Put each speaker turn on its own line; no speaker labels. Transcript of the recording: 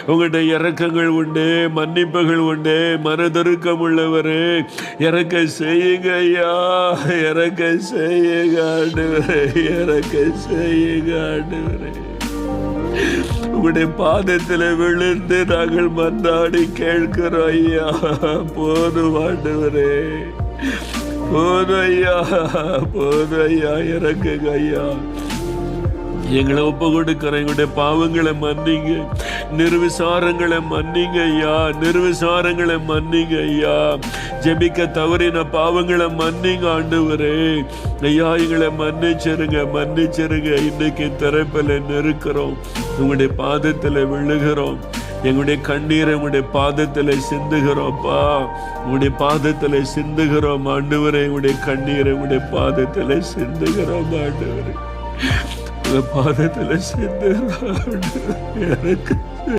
உங்களுடைய இரக்கங்கள் உண்டு, மன்னிப்புகள் உண்டு. மனதுருக்கம் உள்ளவரே, இறக்க செய்யுங்க ஐயா, இறக்க செய்யுங்க ஆண்டவரே, இறக்க செய்யுங்க ஆண்டவரே. உங்களுடைய பாதத்தில் விழுந்து நாங்கள் மன்றாடி கேட்கிறோம் ஐயா. போதும் ஆண்டவரே, போதும் ஐயா, போதும் ஐயா, இறக்குங்க ஐயா. எங்களை ஒப்பு கொடுக்கிற எங்களுடைய பாவங்களை மன்னிங்க, நிர்விசாரங்களை மன்னிங்க ஐயா, நிர்விசாரங்களை மன்னிங்க ஐயா. ஜெபிக்க தவறின பாவங்களை மன்னிங்க ஆண்டவரே. ஐயா எங்களை மன்னிச்சிருங்க, மன்னிச்சிருங்க. இன்னைக்கு திறப்பில் நெருக்கிறோம், உங்களுடைய பாதத்தில் விழுகிறோம். எங்களுடைய கண்ணீரை உங்களுடைய பாதத்தில் சிந்துகிறோம்ப்பா, உங்களுடைய பாதத்தில் சிந்துகிறோம் ஆண்டவரே. எங்களுடைய கண்ணீரை உங்களுடைய பாதத்தில் சிந்துகிறோம் ஆண்டவரே. பாதத்தில் சிந்துகிறோம். எனக்கு